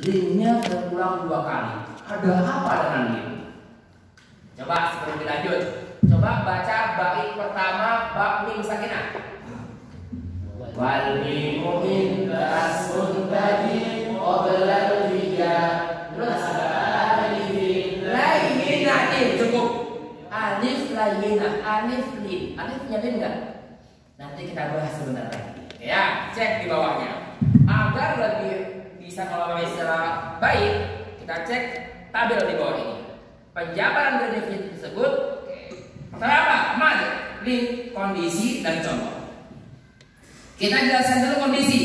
Limnya berulang 2 kali. Ada apa dengan lim? Coba sebelum dilanjut, coba baca bait pertama bab mim sakinah. Wal mimu asmun tadi qabla al-hija. Terus alif layyinatin, cukup. Alif layyinah, alif lin. Alifnya lin enggak? Nanti kita bahas sebentar lagi. Ya, cek di bawahnya. Agar lebih bisa kalau secara baik, kita cek tabel di bawah ini. Penjabaran dari definisi tersebut. Pertama apa? Mad, lin, kondisi dan contoh. Kita jelaskan dulu kondisi.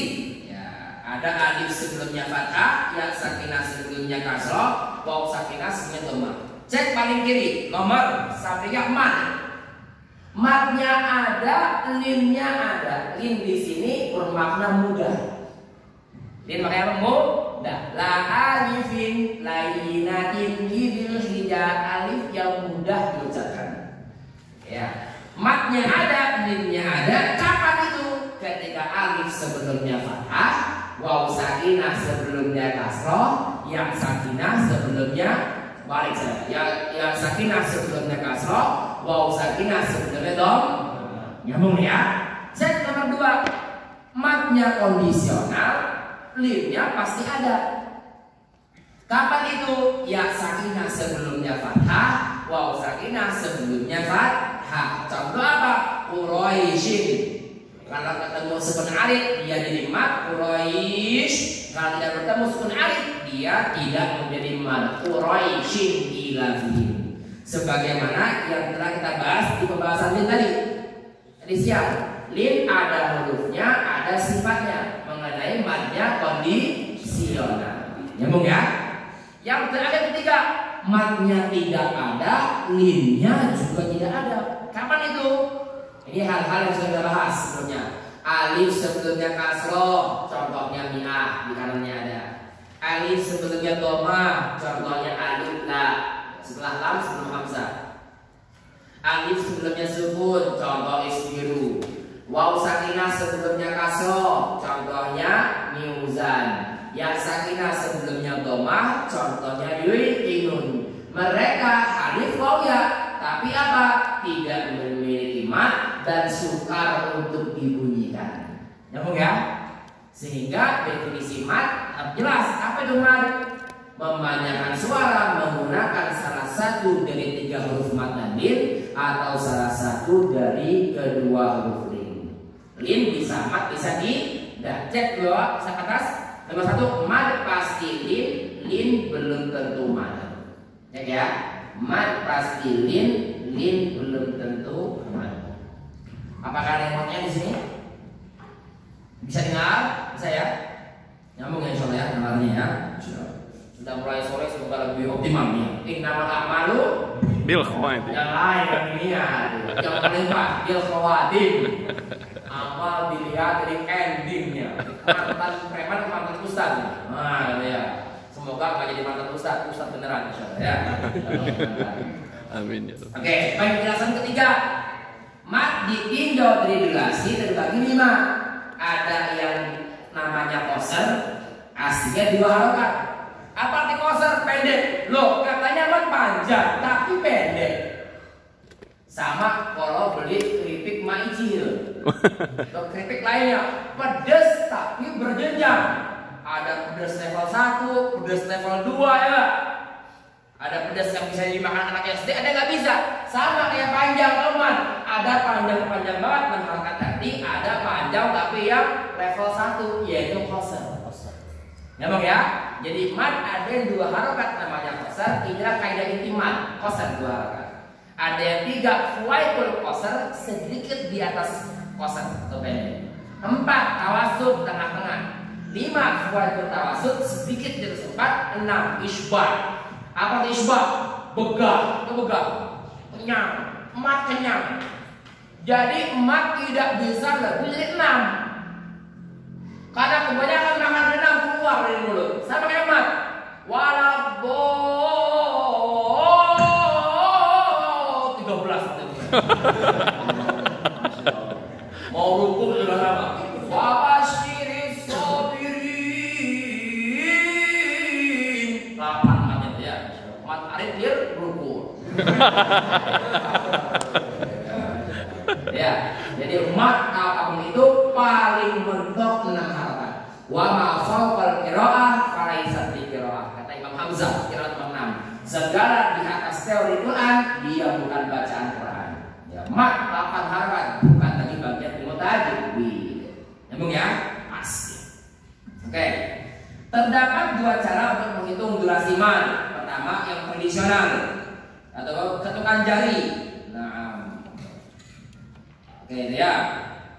Ya, ada alif sebelumnya fathah, ya sakinah sebelumnya kasroh, waw sakinah sebelumnya dhamma. Cek paling kiri, nomor sampingnya mad. Madnya ada, limnya ada. Lim di sini bermakna mudah. Lim makanya apa? Mudah. La alifin layyinatin lidil hija, alif yang mudah diucapkan. Ya. Madnya ada, limnya ada. Kapan itu? Ketika alif sebelumnya fathah, waw sakinah sebelumnya kasroh, yang sakinah sebelumnya balik saya. Ya sakinah sebelumnya kasroh, waw sakinah sebelumnya dom. Nyambung ya. Cek nomor 2. Madnya kondisional, limnya pasti ada. Kapan itu? Ya sakinah sebelumnya fathah, waw sakinah sebelumnya fathah. Contoh apa? Quraisyin. Kalau ketemu sukun alif dia jadi mad. Quraisy. Kalau tidak bertemu sukun alif dia tidak menjadi mad. Quraisyin ilafihim. Sebagaimana yang telah kita bahas di pembahasan lim tadi. Tadi siang. Lim ada hurufnya, ada sifatnya. Mengenai madnya kondisional. Nyambung ya? Yang terakhir ketiga, madnya tidak ada, limnya juga tidak ada. Kapan itu? Ini hal-hal yang sudah kita bahas sebelumnya. Alif sebelumnya kasroh, contohnya mi'ah, di kanannya ada. Alif sebelumnya dhamma, contohnya alif la, setelah lam sebelum hamzah. Alif sebelumnya sukun, contoh isbiru. Waw sakinah sebelumnya kasroh, contohnya miuzan. Ya sakinah sebelumnya dhamma, contohnya yuqinun. Mereka alif waw ya, tapi apa? Tidak memiliki mad dan sukar untuk dibunyikan. Nyambung ya? Sehingga definisi mad jelas. Apa itu mad? Memanjangkan suara menggunakan salah satu dari 3 huruf mad dan lin, atau salah satu dari kedua huruf lin. Lin bisa mad, bisa tidak. Cek dua ke atas. Nomor 1, mad pasti lin, lin belum tentu mad. Cek ya. Mad pasti lin, lin belum tentu mad. Apakah ada remote-nya di sini? Bisa dengar? Bisa ya? Nyambung ya insyaallah ya dengarnya ya. Sudah mulai sore, semoga lebih optimal nih. Innamal a'malu bil khawatim. Yang lain yang ini ya. Yang paling pas bil khawatim. Amal dilihat dari endingnya. Mantan preman, mantan ustaz. Nah, gitu ya. Semoga nggak jadi mantan ustaz beneran insyaallah ya. Amin ya. Oke, baik, penjelasan ketiga. Mad ditinjau dari durasi terbagi 5. Ada yang namanya qasar, aslinya 2 harokat. Apa arti qasar? Pendek. Loh, katanya mad panjang tapi pendek. Sama kalau beli keripik maicil. Loh, keripik lainnya pedas tapi berjenjang. Ada pedas level 1, pedas level 2 ya. Ada pedas yang bisa dimakan anak SD, ada nggak bisa. Sama kayak panjang teman. Ada panjang banget menangkat tadi, ada panjang tapi yang level 1 yaitu qasar. Nyambung ya? Jadi mad ada yang 2 harokat namanya qasar. Inilah kaidah inti mad, qasar 2 harokat. Ada yang 3 fuwaikul qasar, sedikit di atas qasar atau pendek. 4 tawasud, tengah-tengah. 5 fuwaikul tawasud, sedikit di atas 4. 6 isbah. Apa itu isbah? Begah, itu begah. Kenyang, emat kenyang. Jadi emat tidak bisa lebih dari 6. Karena kebanyakan makan rendang keluar dari mulut. Sama kayak emat. Walabo 13 mau rukuk juga sama. Wabashiris sabirin. Faqrid lir ruku'. Ya, jadi mat apapun itu paling mentok 6 harakat. Wa ma fawqal qiraah falaisa qiraah. Kata Imam Hamzah, qiraat Imam. Segala di atas teori Quran dia bukan bacaan Quran. Ya, mat 8 harakat bukan tadi bagian tajwid. Nyambung ya? Pasti. Oke. Terdapat 2 cara untuk menghitung durasi mat. Pertama yang tradisional atau ketukan jari. Nah, oke ya.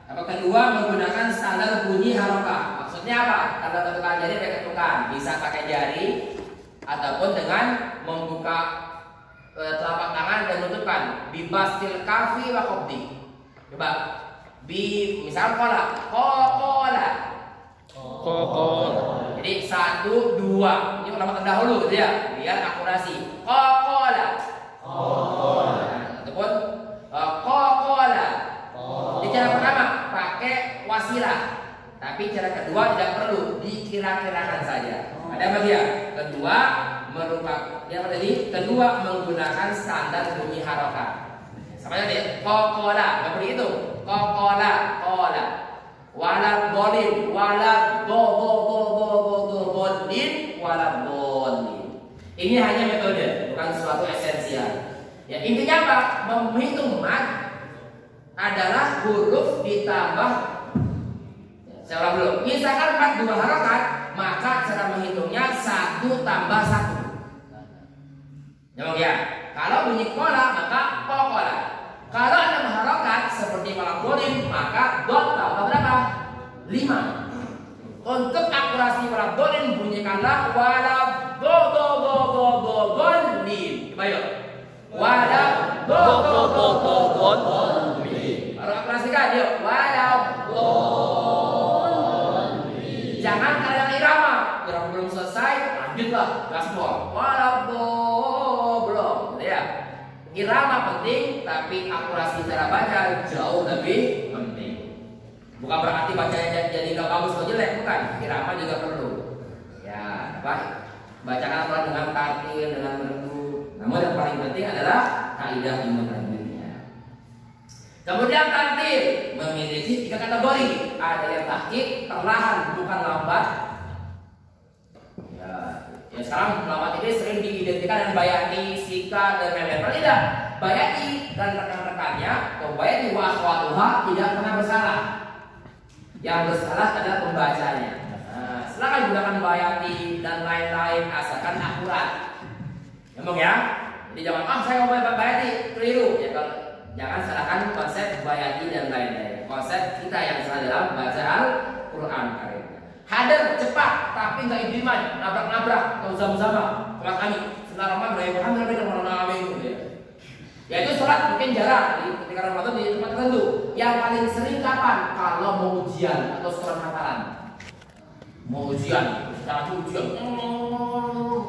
Apa kedua menggunakan standar bunyi harokah. Maksudnya apa? Kalau ketukan jari pakai ketukan, bisa pakai jari ataupun dengan membuka telapak tangan dan menutupkan. Bibastil kafi wa qabdi. Coba. Misal kola. Jadi 1, 2. Ini ulama terdahulu gitu ya, biar akurasi. Kola. Ataupun kola. Di cara pertama pakai wasilah, tapi cara kedua tidak perlu, dikira-kirakan saja. Ada apa dia? Kedua merupakan dia apa tadi? Kedua menggunakan standar bunyi harokah. Sama tadi kola, nggak perlu itu. Kola. Walad bolin, walad bolin, walad bolin. Ini hanya metode, bukan suatu esensial. Ya intinya apa? Menghitung mat adalah huruf ditambah. Saya ulang dulu. Misalkan mat 2 harakat, maka cara menghitungnya 1 tambah 1. Nyambung ya? Kalau bunyi kola maka kola. Kalau 6 harakat seperti walad bolin maka dot tambah berapa? 5. Untuk akurasi walad bolin bunyikanlah walad bolin. Coba yuk. Walad bolin. Baru akurasikan yuk. Walad bolin. Jangan kalian irama belum selesai, lanjutlah gaspol. Walad belum. Ya. Irama penting, tapi akurasi cara baca jauh lebih penting. Bukan berarti bacanya jadi nggak bagus atau jelek, bukan. Irama juga perlu. Ya, apa? Bacakan Al-Quran dengan tartil, dengan merdu. Namun yang paling penting adalah kaidah ilmu tajwidnya. Kemudian tartil memiliki 3 kategori. Ada yang tahqiq, perlahan, bukan lambat. Ya sekarang lambat ini sering diidentikan dengan Bayati, Sika, dan lain-lain. Tidak, Bayati dan rekan-rekannya atau Bayati wa akhwatuha tidak pernah bersalah. Yang bersalah adalah pembacanya. Nah, silakan gunakan Bayati dan lain-lain asalkan akurat. Nyambung ya? Jadi jangan saya ngomong Bayati keliru. Ya, jangan salahkan konsep Bayati dan lain-lain. Konsep kita yang salah dalam baca Al-Quran Karim. Hadir cepat tapi nggak idiman, nabrak-nabrak atau sama-sama. Sholat kami, Bismillahirrahmanirrahim. Ya itu sholat mungkin jarang ketika Ramadan di tempat tertentu. Yang paling sering kapan? Kalau mau ujian atau surat hafalan. Mau ujian, secara ujian.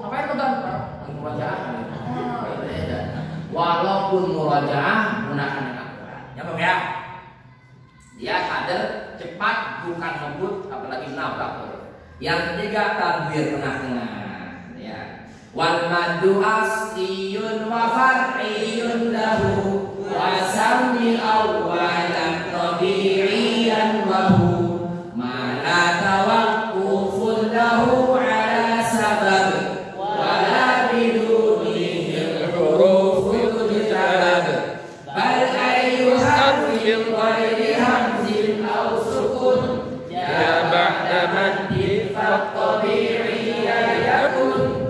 Apa yang pegang? Murajaah. Walaupun murajaah gunakan yang akurat. Nyambung ya? Dia hadir cepat, bukan ngebut, apalagi nabrak. Yang ketiga tanwir tengah-tengah. Ya. Wal madu asliyun wa far'iyun lahu wa sammi awwalan tabi'iyan wa hu ma la tawaqqufun lahu ala sabab wa la bidunihi hurufun bitalab bal ayyu harfin ghairi hamzin aw sukun ya ba'da maddin fattabi'iyya yakun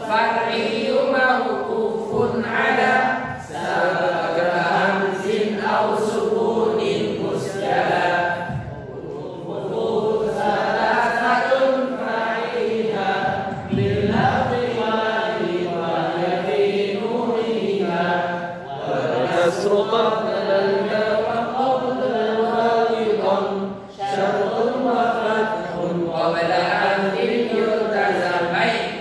far'iyyu mawqufun ala sabab hamzin aw sukunin musjala hurufun salasatun fa'iha bil lafzi wali wa yafinuniha wa kasru qabla al-wa qabla al-wawidan syartun wa fathun qabla an-din yultazam baik.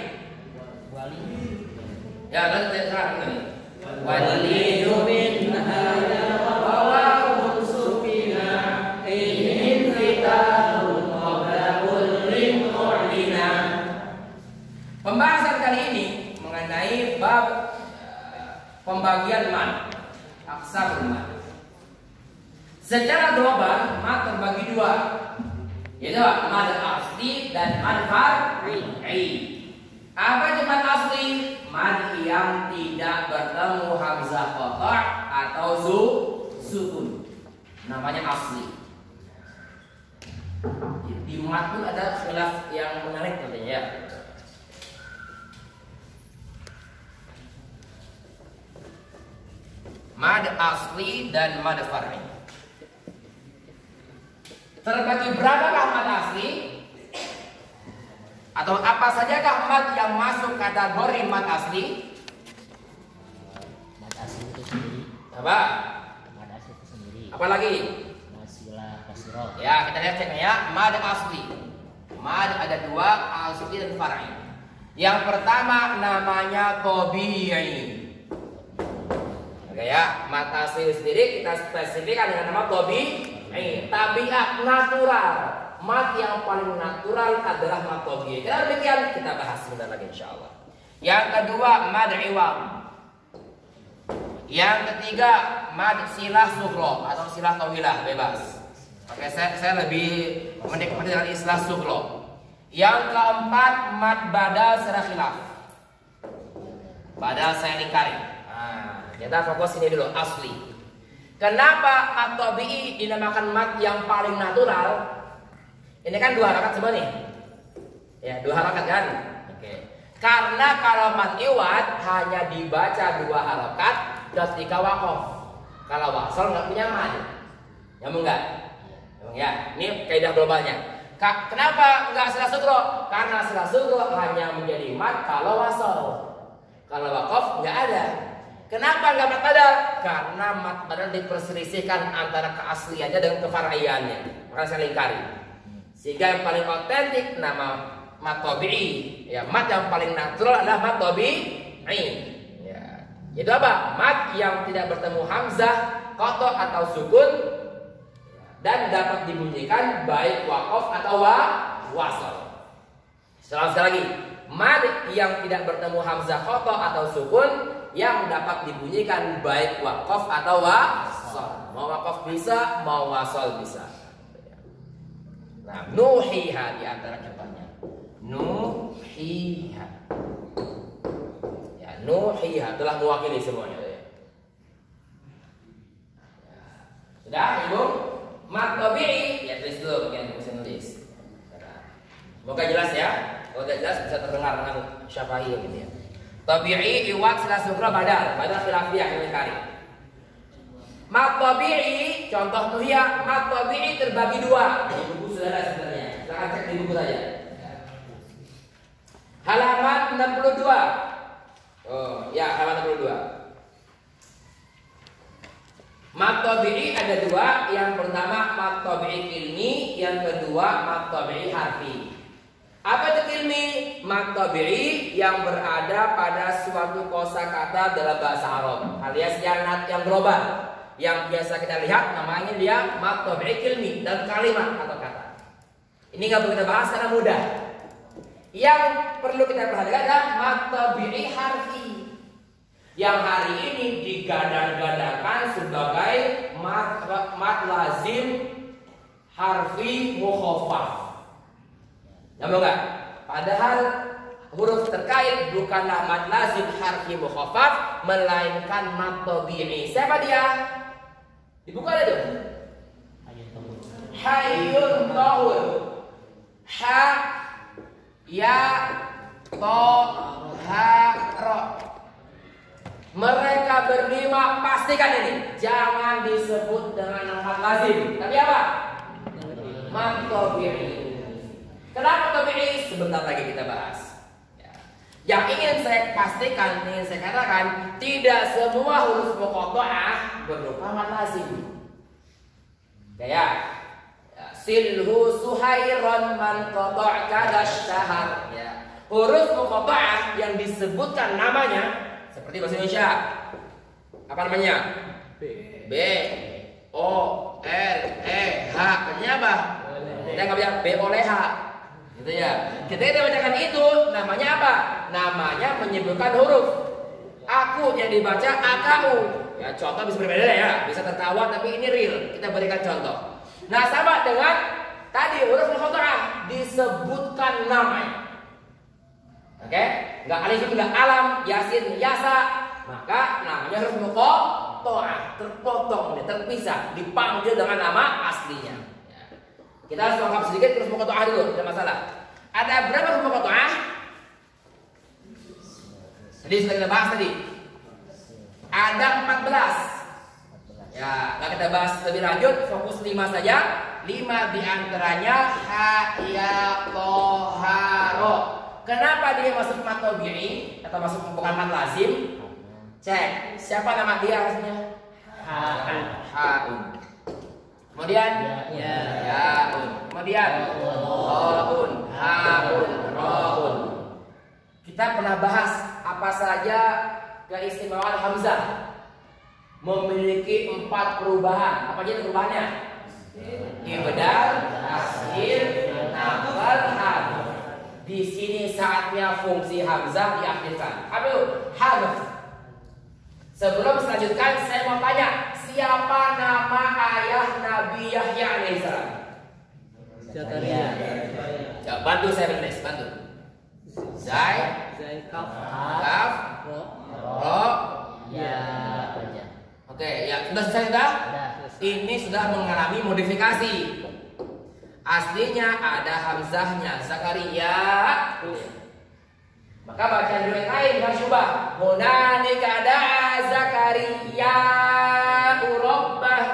Ya kan terang ini. Walidu minha wa wa'un sukina in fitahun qabla kullin mu'lina. Pembahasan kali ini mengenai bab pembagian mad, aqsamul mad. Secara global mad terbagi dua, yaitu mad asli dan mad far'i. Apa itu mad asli? Mad yang tidak bertemu hamzah qata' atau sukun, namanya asli. Di mad pun ada khilaf yang menarik katanya ya. Mad asli dan mad far'i. Terbagi berapakah mad asli? Atau apa sajakah mad yang masuk kategori mad asli? Mad asli itu sendiri. Apa? Mad asli itu sendiri. Apalagi? Nasilah kasroh. Ya, kita lihat ceknya ya. Mad asli. Mad ada dua, asli dan far'i. Yang pertama namanya tabi'i. Oke ya, mad asli sendiri kita spesifikkan dengan nama tabi'i. Tabiat natural. Mad yang paling natural adalah mad tabi'i. Kalau demikian kita bahas sebentar lagi insyaallah. Yang kedua mad iwam. Yang ketiga mad silah sughra atau silah tawilah, bebas. Oke, saya lebih menikmati dengan istilah sughra. Yang keempat mad badal secara khilaf. Badal saya lingkari. Nah, kita fokus ini dulu asli. Kenapa mad tabi'i dinamakan mad yang paling natural? Ini kan 2 harakat semua nih. Ya, 2 harakat kan? Oke. Karena kalau mad iwad hanya dibaca 2 harakat ketika waqaf. Kalau wasal nggak punya mad. Nyambung nggak? Nyambung ya. Ini kaidah globalnya. Kenapa nggak silah sughra? Karena silah sughra hanya menjadi mad kalau wasal. Kalau waqaf nggak ada. Kenapa nggak mad badal? Karena mad badal diperselisihkan antara keasliannya dengan kefar'iannya. Maka saya lingkari. Sehingga yang paling otentik nama mad tabi'i. Ya, mad yang paling natural adalah mad tabi'i. Ya. Itu apa? Mad yang tidak bertemu hamzah, qata' atau sukun dan dapat dibunyikan baik waqaf atau wasal. Sekali lagi, mad yang tidak bertemu hamzah, qata' atau sukun yang dapat dibunyikan baik waqaf atau wasal. Mau waqaf bisa, mau wasal bisa. Nah, nuhiha di antara contohnya. Nuhiha. Ya, nuhiha telah mewakili semuanya ya. Sudah, Ibu? Mad tabi'i ya tulis dulu bagian bisa nulis. Semoga jelas ya. Kalau tidak jelas bisa terdengar dengan syafa'i gitu ya. Tabi'i iwad silah sughra badal khilafiyah yang kari. Mad tabi'i contoh nuhiya, mad tabi'i terbagi 2. Di buku sudah ada sebenarnya. Silakan cek di buku saja. Halaman 62. Oh, ya halaman 62. Mad tabi'i ada 2. Yang pertama mad tabi'i ilmi, yang kedua mad tabi'i harfi. Apa itu ilmi? Mad tabi'i yang berada pada suatu kosakata dalam bahasa Arab, alias yang global. Yang biasa kita lihat namanya dia mad tabi'i ilmi dan kalimat atau kata. Ini nggak perlu kita bahas karena mudah. Yang perlu kita perhatikan adalah mad tabi'i harfi. Yang hari ini digadang-gadangkan sebagai mad lazim harfi mukhaffaf. Nyambung nggak? Padahal huruf terkait bukanlah mad lazim harfi mukhaffaf, melainkan mad tabi'i. Siapa dia? Dibuka aja tuh. Hayyun tahur. Ha ya to ha ro. Mereka berlima, pastikan ini jangan disebut dengan mad lazim. Tapi apa? Mad tabi'i. Kenapa tabi'i? Sebentar lagi kita bahas. Yang ingin saya pastikan, ingin saya katakan, tidak semua huruf muqatta'ah berupa mad lazim. Kayak silhu suhairon man qata'ka dasyahar. Ya. Huruf muqatta'ah yang disebutkan namanya seperti bahasa Indonesia. Apa namanya? B, O, L, E, H. Artinya apa? Kita nggak bisa B oleh H. Gitu Gitu ya. Ketika dia bacakan itu, namanya apa? Namanya menyebutkan huruf. Aku yang dibaca akau. Ya, contoh bisa berbeda ya, bisa tertawa tapi ini real. Kita berikan contoh. Nah, sama dengan tadi huruf muqatta'ah disebutkan namanya. Oke? Enggak alif, enggak alam, yasin, yasa, maka namanya huruf muqatta'ah, terpotong, terpisah, dipanggil dengan nama aslinya. Ya. Kita harus lengkap sedikit huruf muqatta'ah dulu, tidak masalah. Ada berapa huruf muqatta'ah? Jadi sudah kita bahas tadi. Ada 14. Ya, nggak kita bahas lebih lanjut, fokus 5 saja. 5 diantaranya ha, ya, to, ha, ro. Kenapa dia masuk mat tabi'i atau masuk bukan mat lazim? Cek, siapa nama dia harusnya? Haun. Kemudian yaun. Kemudian roun, haun, roun. Kita pernah bahas apa saja keistimewaan hamzah. Memiliki 4 perubahan. Apa aja perubahannya? Ibdal, takhir, naqal, hadf. Di sini saatnya fungsi hamzah diaktifkan. Apa itu? Hadf. Sebelum selanjutkan saya mau tanya, siapa nama ayah Nabi Yahya alaihissalam? Zakaria. Ya, bantu saya menulis, bantu. Zai, kaf, ro, Ya, aja. Oke, ya sudah selesai sudah? Ini sudah mengalami modifikasi. Aslinya ada hamzahnya Zakaria. Maka bacaan riwayat lain masyubah. Hunalika da'a Zakaria rabbah.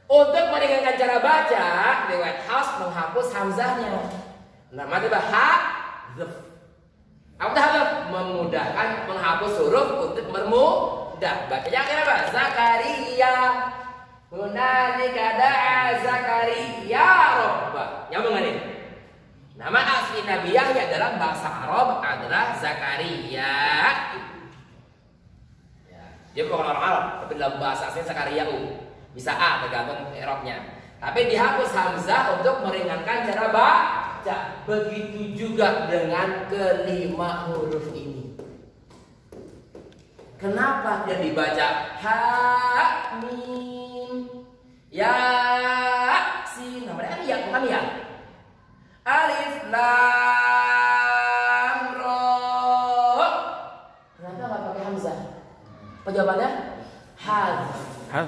Untuk meringankan cara baca, riwayat Hafs menghapus hamzahnya. Nama tiba hadzf. Apa hadzf? Memudahkan menghapus huruf untuk bermudah. Bacanya akhirnya apa? Zakaria. Hunalika da'a Zakaria rabbah. Nyambung enggak nih? Nama asli Nabi Yahya dalam bahasa Arab adalah Zakaria. Ya, dia bukan orang Arab, tapi dalam bahasa asli Zakaria. Bisa A tergantung i'rabnya. Tapi dihapus hamzah untuk meringankan cara baca. Begitu juga dengan kelima huruf ini. Kenapa dia dibaca ha, mim, ya, sin? Namanya kan ya, bukan ya? Alif, lam, ro. Kenapa nggak pakai hamzah? Jawabannya hadz.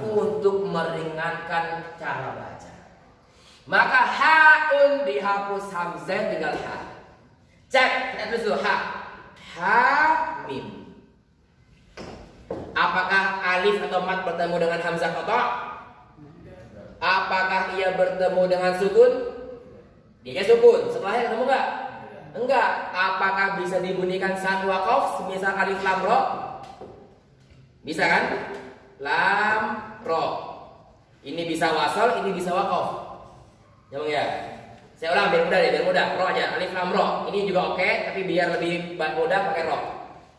Untuk meringankan cara baca. Maka haun dihapus hamzah tinggal ha. Cek, kita tulis dulu ha. Ha, mim. Apakah alif atau mat bertemu dengan hamzah qata'? Apakah ia bertemu dengan sukun? Dia sukun. Setelahnya ketemu enggak? Enggak. Apakah bisa dibunyikan saat waqaf semisal alif lam ro? Bisa kan? Lam ro. Ini bisa wasal, ini bisa waqaf. Nyambung ya? Saya ulang biar mudah deh, biar mudah. Ro aja, alif lam ro. Ini juga oke, tapi biar lebih mudah pakai ro.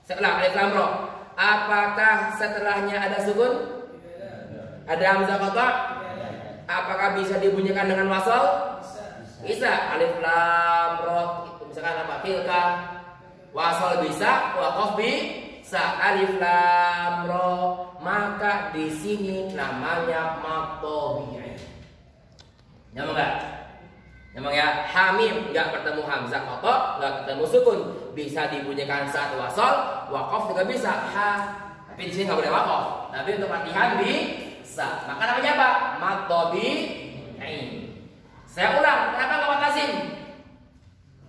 Saya ulang, alif lam ro. Apakah setelahnya ada sukun? Ada hamzah qata'? Apakah bisa dibunyikan dengan wasal? Bisa. Alif lam ro. Misalkan apa? Tilka. Wasal bisa, waqaf bisa. Alif lam ro. Maka di sini namanya mat tabi'i. Nyambung enggak? Nyambung ya? Hamim enggak bertemu hamzah qata', enggak ketemu sukun. Bisa dibunyikan saat wasal, waqaf juga bisa. Ha. Tapi di sini enggak boleh waqaf. Tapi untuk latihan bisa. Maka namanya apa? Mat tabi'i. Saya ulang, kenapa enggak mat lazim?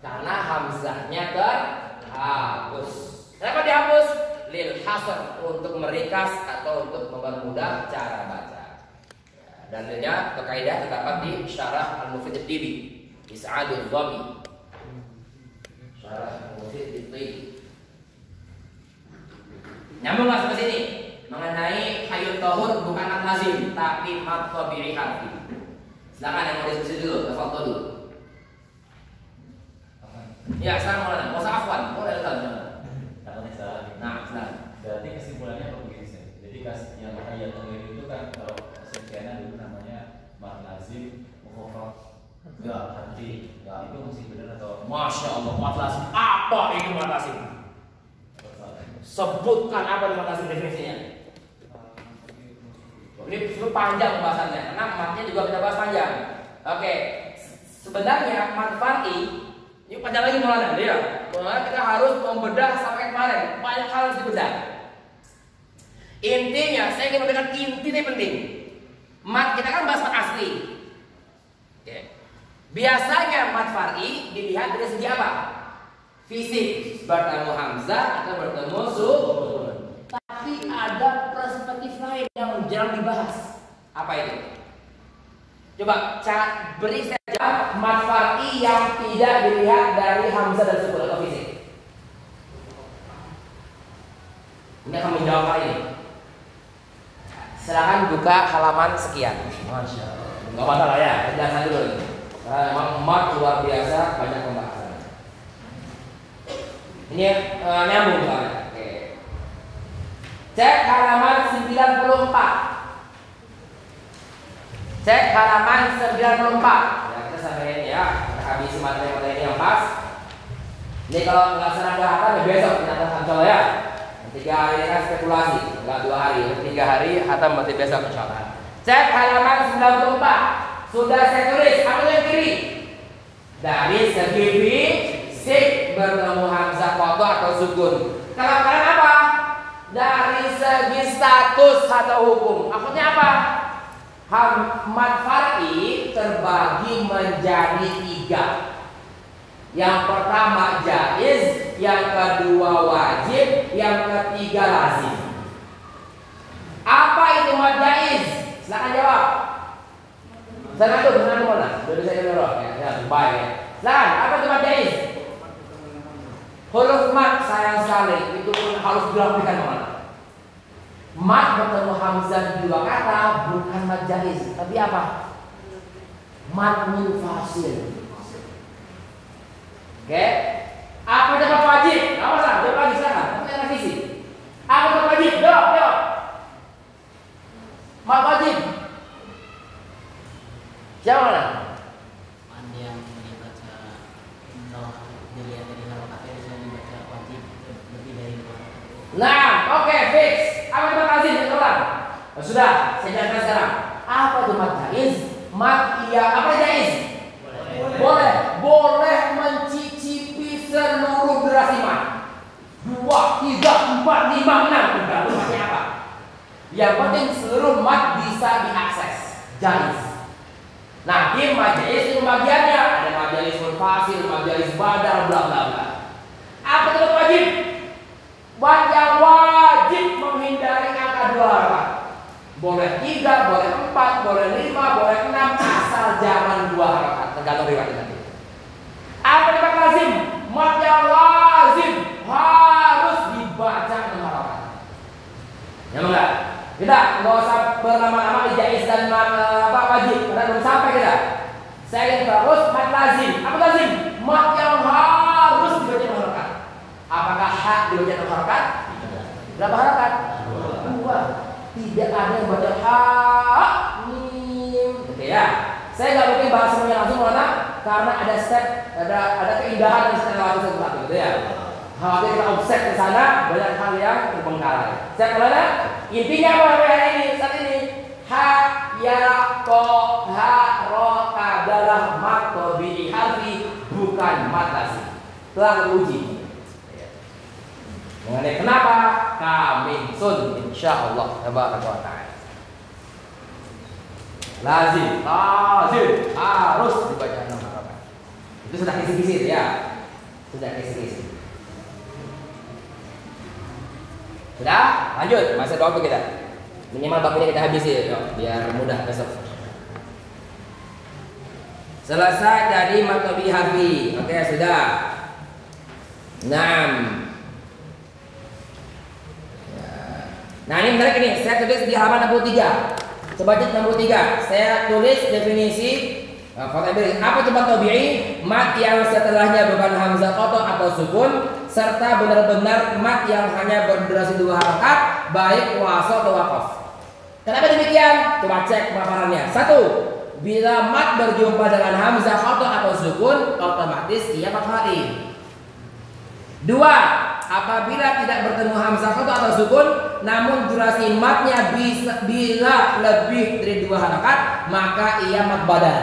Karena hamzahnya terhapus. Kenapa dihapus? Lil hasr, untuk meringkas atau untuk mempermudah cara baca. Dalilnya kaidah terdapat di Syarah Al-Mufid At-Tibi, Is'adul Dhami. Syarah Al-Mufid At-Tibi. Nyambung nggak sampai sini? Mengenai hayut tahur bukan mat lazim, tapi mat tabi'i harfi. Silakan yang mau diskusi dulu, tafadhol dulu. Ya, sekarang mau nanya, afwan, boleh tahu. Nah, berarti kesimpulannya apa begini sih? Jadi yang ayat terakhir itu kan kalau sekiannya dulu namanya mat lazim mukhafaf. Enggak, arti. Enggak, itu masih benar atau Allah, mat lazim. Apa itu mat lazim? Sebutkan apa itu mat lazim definisinya. Ini panjang pembahasannya, karena matnya juga kita bahas panjang. Oke, sebenarnya mat far'i ini panjang lagi mulanya, ya. Mulanya kita harus membedah sampai kemarin, banyak hal harus dibedah. Intinya, saya ingin memberikan inti ini penting. Mat kita kan bahas mat asli. Oke. Biasanya mat far'i dilihat dari segi apa? Fisik, bertemu hamzah atau bertemu sukun. Tapi ada perspektif lain yang jarang dibahas. Apa itu? Coba beri saja mat far'i yang tidak dilihat dari hamzah dan sukun atau fisik. Ini akan menjawab hal ini. Silahkan buka halaman sekian. Masya Allah. Gak masalah ya, penjelasan dulu. Memang mat luar biasa, banyak pembahasan. Ini nyambung soalnya. Cek halaman 94. Cek halaman 94. Ya, kita sampai ini ya. Kita habisi materi-materi ini yang pas. Ini kalau nggak senang hafal ya besok kita akan hafal ya. 3 hari ini kan spekulasi, nggak 2 hari. 3 hari hatam berarti besok insyaallah. Cek halaman 94. Sudah saya tulis. Apa yang kiri? Dari segi fisik bertemu hamzah qadha atau sukun. Kalau kalian apa? Dari segi status atau hukum. Maksudnya apa? Mat far'i terbagi menjadi 3. Yang pertama jaiz, yang kedua wajib, yang ketiga lazim. Apa itu mat jaiz? Silakan jawab. Sana tuh, mana mana? Dulu saya dulu. Ya, baik ya. Silakan, apa itu mat jaiz? Huruf mat sayang sekali itu pun harus dirapikan mana? Mat bertemu hamzah di 2 kata bukan mat jaiz, tapi apa? Mat munfasil. Oke? Apa itu mat wajib? Enggak masalah, jawab lagi silakan. Kamu yang revisi. Apa itu mat wajib? Jawab. Mat wajib. Siapa mana? Anda yang dibaca dilihat dari harokatnya bisa dibaca wajib lebih dari 2. Nah, oke, fix. Apa itu mat lazim? Orang. Sudah, saya jelaskan sekarang. Apa itu mat jaiz? Mat iya, apa jaiz? Boleh mencicipi seluruh durasi mat. 2, 3, 4, 5, 6. Tergantung matnya apa. Yang penting seluruh mat bisa diakses. Jaiz. Nah, di majelis itu bagiannya ada majelis munfasil, majelis badal, bla bla bla. Apa itu wajib? Yang wajib menghindari angka 2 harakat. Boleh 3, boleh 4, boleh 5, boleh 6, asal jangan 2 harakat. Tergantung riwayat nanti. Apa itu mat lazim? Mat yang lazim harus dibaca 6 harakat. Ya enggak? Kita nggak usah bernama-nama jaiz dan wajib, karena belum sampai kita. Saya ingin terus mat lazim. Apa lazim? Mat yang harus dibaca 6 harakat. Apakah hak dibaca 6 harakat? Berapa harakat? 2. Tidak ada yang baca hak mim. Oke ya. Saya nggak mungkin bahas semuanya langsung mana, karena ada step, ada keindahan di setelah satu-satu, gitu ya. Khawatir kita offset ke sana, banyak hal yang terbengkalai. Saya kalian intinya apa hari ini saat ini? Ha ya ko ha ro adalah mat tabi'i harfi, bukan mat lazim. Telah teruji. Mengenai kenapa? Kami sun insyaallah tabaraka wa ta'ala. Lazim harus dibaca 6 harakat. Itu sudah kisi-kisi ya. Sudah kisi-kisi. Sudah, lanjut. Masih ada waktu kita. Minimal bab ini kita habisi, yuk, biar mudah besok. Selesai dari mat tabi'i harfi. Oke, sudah. 6. Nah, ini menarik ini. Saya tulis di halaman 63. Coba cek 63. Saya tulis definisi apa itu mat tabi'i? Mat yang setelahnya bukan hamzah qatha atau sukun, serta benar-benar mat yang hanya berdurasi 2 harakat, baik wasal atau waqaf. Kenapa demikian? Coba cek pemaparannya. 1. Bila mat berjumpa dengan hamzah qatha atau sukun, otomatis ia mat far'i. Dua, apabila tidak bertemu hamzah qat'ah atau sukun, namun durasi matnya bila lebih dari 2 harakat, maka ia mat badal.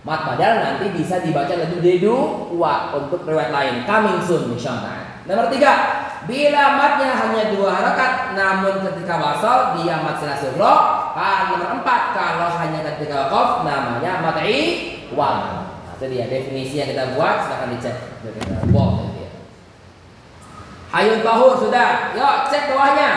Mat badal nanti bisa dibaca lebih dari 2 untuk riwayat lain. Coming soon insyaallah. Nomor 3, bila matnya hanya 2 harakat, namun ketika wasal dia mat silah sughra. Nomor 4, kalau hanya ketika waqaf namanya mat iwad. Nah, itu dia definisi yang kita buat, silakan dicek. Kita buat. Hayun tahur sudah, yuk cek bawahnya.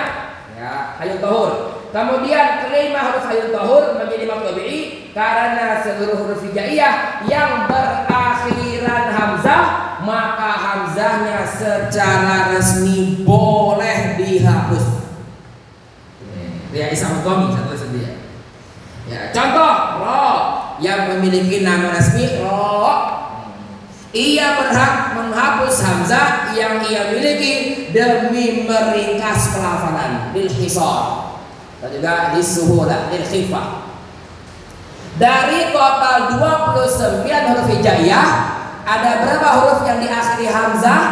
Ya, hayun tahur. Kemudian kelima huruf hayun tahur menjadi mat tabi'i karena seluruh huruf hijaiyah yang berakhiran hamzah, maka hamzahnya secara resmi boleh dihapus. Ya, isam qami satu sedia. Ya, contoh ro yang memiliki nama resmi ro, ia berhak menghapus hamzah yang ia miliki demi meringkas pelafalan bil hisar dan juga disuhulah lil khifah. Dari total 29 huruf hijaiyah, ada berapa huruf yang diakhiri hamzah?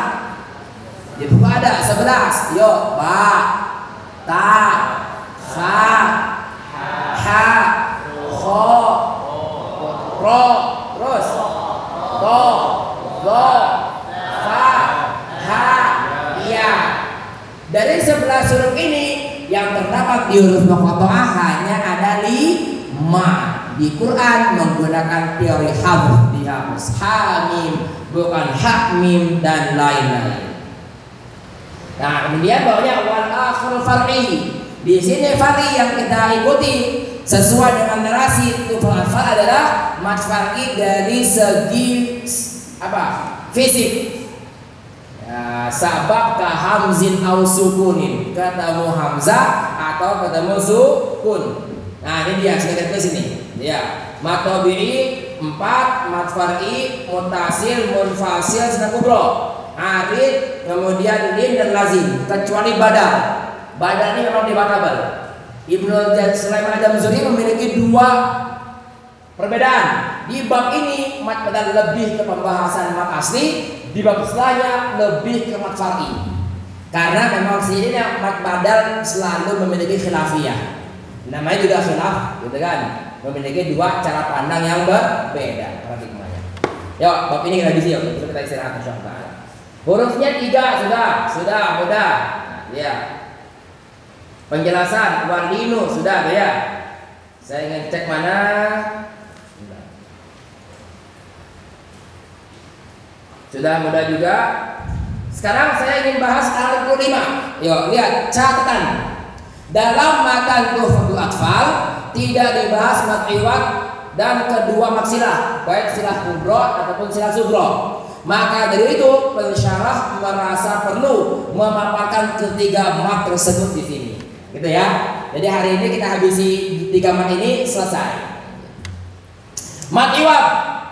Di buku ada 11. Yo, ba, ta, sa, ha, kho, ro, terus to, do, fa, ha, ya. Dari 11 huruf ini yang terdapat di huruf muqatta'ah hanya ada 5. Di Quran menggunakan teori hadzf, dihapus hamim bukan hak mim dan lain-lain. Nah, kemudian bawahnya wal akhir far'i. Di sini far'i yang kita ikuti sesuai dengan narasi itu far adalah mat far'i dari segi apa? Fisik. Ya, sabab ka hamzin au sukunin, ketemu hamzah atau ketemu sukun. Nah, ini dia sudah tulis ini. Ya, mat tabi'i 4, mat far'i, mutasil, munfasil, sunnah kubra, arid, kemudian lin dan lazim, kecuali badal. Badal ini memang debatable. Ibnu Sulaiman Ad-Damzuri memiliki 2 perbedaan. Di bab ini mat badal lebih ke pembahasan mat asli, di bab setelahnya lebih ke mat far'i. Karena memang sini mat badal selalu memiliki khilafiyah. Namanya juga khilaf, gitu kan? Memiliki 2 cara pandang yang berbeda paradigmanya. Yuk, bab ini kita bisa yuk, kita istirahat insyaallah. Hurufnya 3 sudah mudah. Nah, ya. Penjelasan walinu sudah ya. Saya ingin cek mana. Sudah mudah juga. Sekarang saya ingin bahas alif 5. Yuk, lihat catatan. Dalam matan tuhfatul atfal tidak dibahas mat iwad dan kedua maksilah, baik silah kubra ataupun silah sughra. Maka dari itu pensyarah merasa perlu memaparkan ketiga mat tersebut di sini. Gitu ya. Jadi hari ini kita habisi 3 mat ini selesai. Mat iwad.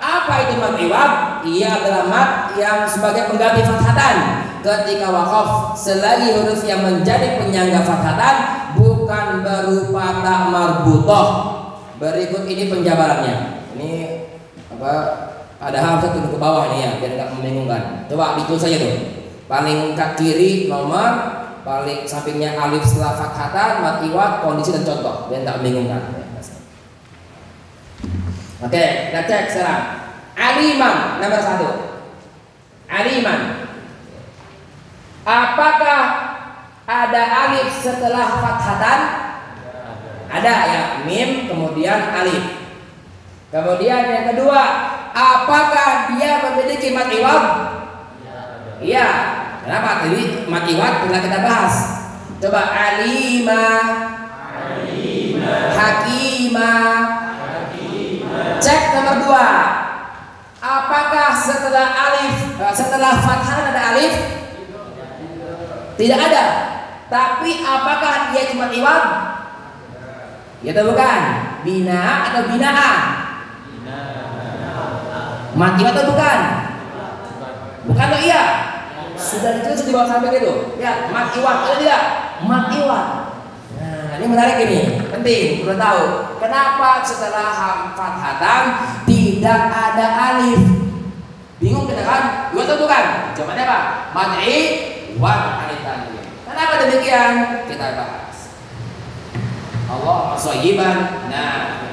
Apa itu mat iwad? Ia adalah mat yang sebagai pengganti fathatan ketika waqaf selagi huruf yang menjadi penyangga fathatan bukan berupa ta marbutah. Berikut ini penjabarannya. Ini apa? Ada hamzah turun ke bawah nih ya, biar enggak membingungkan. Coba ditulis saja tuh. Paling kiri nomor, paling sampingnya alif setelah fathatan, mat iwad, kondisi dan contoh, biar enggak membingungkan. Oke, kita cek sekarang. Aliman nomor 1. Aliman. Apakah ada alif setelah fathatan? Ada ya, mim kemudian alif. Kemudian yang kedua, apakah dia memiliki mat iwad? Iya. Kenapa? Tadi mat iwad pernah kita bahas. Coba alima, hakima. Cek nomor 2. Apakah setelah alif, setelah fathah ada alif? Tidak ada. Tapi apakah dia cuma iwad? Ya atau bukan? Bina atau binaan? Mat iwad atau bukan? Bukan atau iya? Sudah ditulis di bawah samping itu. Lihat, mat iwad atau tidak? Mat iwad. Nah, ini menarik ini, penting perlu tahu. Kenapa setelah fathatan tidak ada alif? Bingung kita kan? Dua tentukan. Jawabannya apa? Mad'i wa al-tanwin. Kenapa demikian? Kita bahas. Allah masyiban. Nah.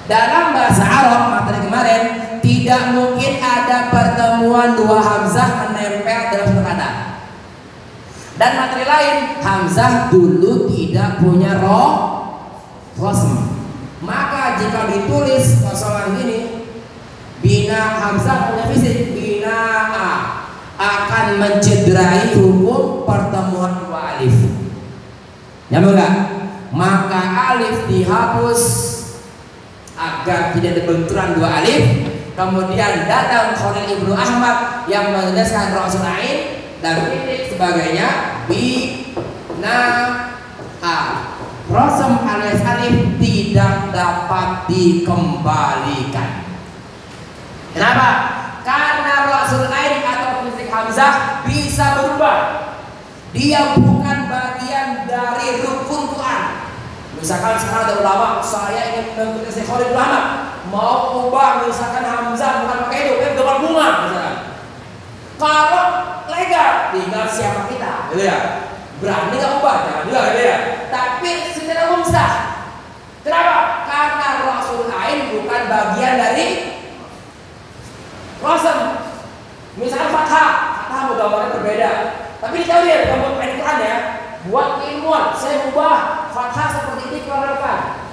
Dalam bahasa Arab materi kemarin tidak mungkin ada pertemuan dua hamzah menempel dalam satu kata. Dan materi lain hamzah dulu tidak punya rosm. Maka jika ditulis kosongan gini, bina hamzah punya fisik, bina akan mencederai hukum pertemuan dua alif. Nyambung nggak? Maka alif dihapus agar tidak ada benturan dua alif. Kemudian datang Khalil Ibnu Ahmad yang menuliskan Rasul Ain dan titik sebagainya, bina rosem alias alif tidak dapat dikembalikan. Kenapa? Karena Rasul Ain atau fisik hamzah bisa berubah. Dia bukan bagian dari rukun Quran. Misalkan sekarang ada ulama, saya ingin mengikuti Khalil Ibnu Ahmad, mau ubah misalkan hamzah bukan pakai itu, gambar bunga misalkan. Kalau legal, tinggal siapa kita, gitu ya. Berani nggak ubah, jangan juga gitu ya. Tapi secara umum sah. Kenapa? Karena Rasul Ain bukan bagian dari Rasul. Misalkan fathah mau gambarnya berbeda. Tapi ditahu dia gambar Quran ya. Buat ilmuwan, saya ubah fathah seperti ini kurang relevan.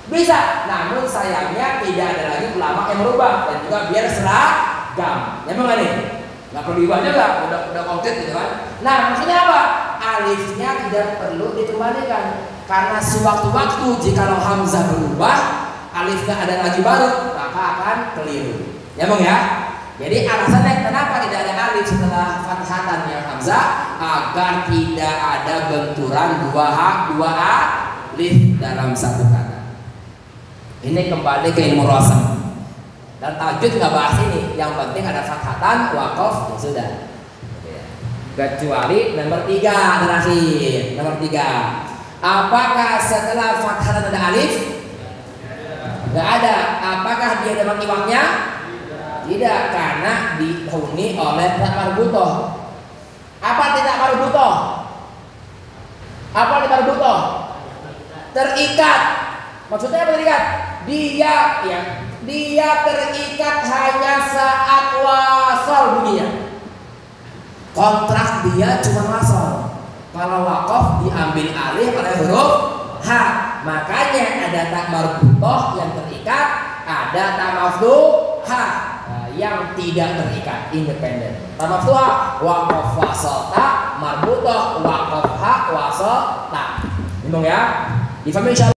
Bisa, namun sayangnya tidak ada lagi ulama yang merubah dan juga biar seragam. Ya memang nih. Nggak perlu diubah juga, udah konkret gitu kan. Nah maksudnya apa? Alifnya tidak perlu dikembalikan karena sewaktu-waktu jika hamzah berubah, alifnya ada lagi baru, maka akan keliru. Ya bang ya. Jadi alasannya kenapa tidak ada alif setelah fathatan yang hamzah agar tidak ada benturan dua alif dalam satu kata. Ini kembali ke ilmu rosem. Dan tajwid nggak bahas ini, yang penting ada fathatan, waqaf, ya sudah. Kecuali nomor 3 terakhir, nomor 3. Apakah setelah fathatan ada alif? Nggak ada. Apakah dia ada iwaknya? Tidak, karena dihuni oleh tak marbutoh. Apa tidak marbutoh? Apa tidak marbutoh? Terikat. Maksudnya apa terikat? Dia terikat hanya saat wasal bunyinya. Kontrak dia cuma wasal. Kalau waqaf diambil alih oleh huruf H. Makanya ada tak marbutoh yang terikat, ada tak maftuhah yang tidak terikat, independen. Tak maftuhah waqaf wasal tak, marbutoh waqaf ha wasal tak. Bingung ya? Difahami insyaallah.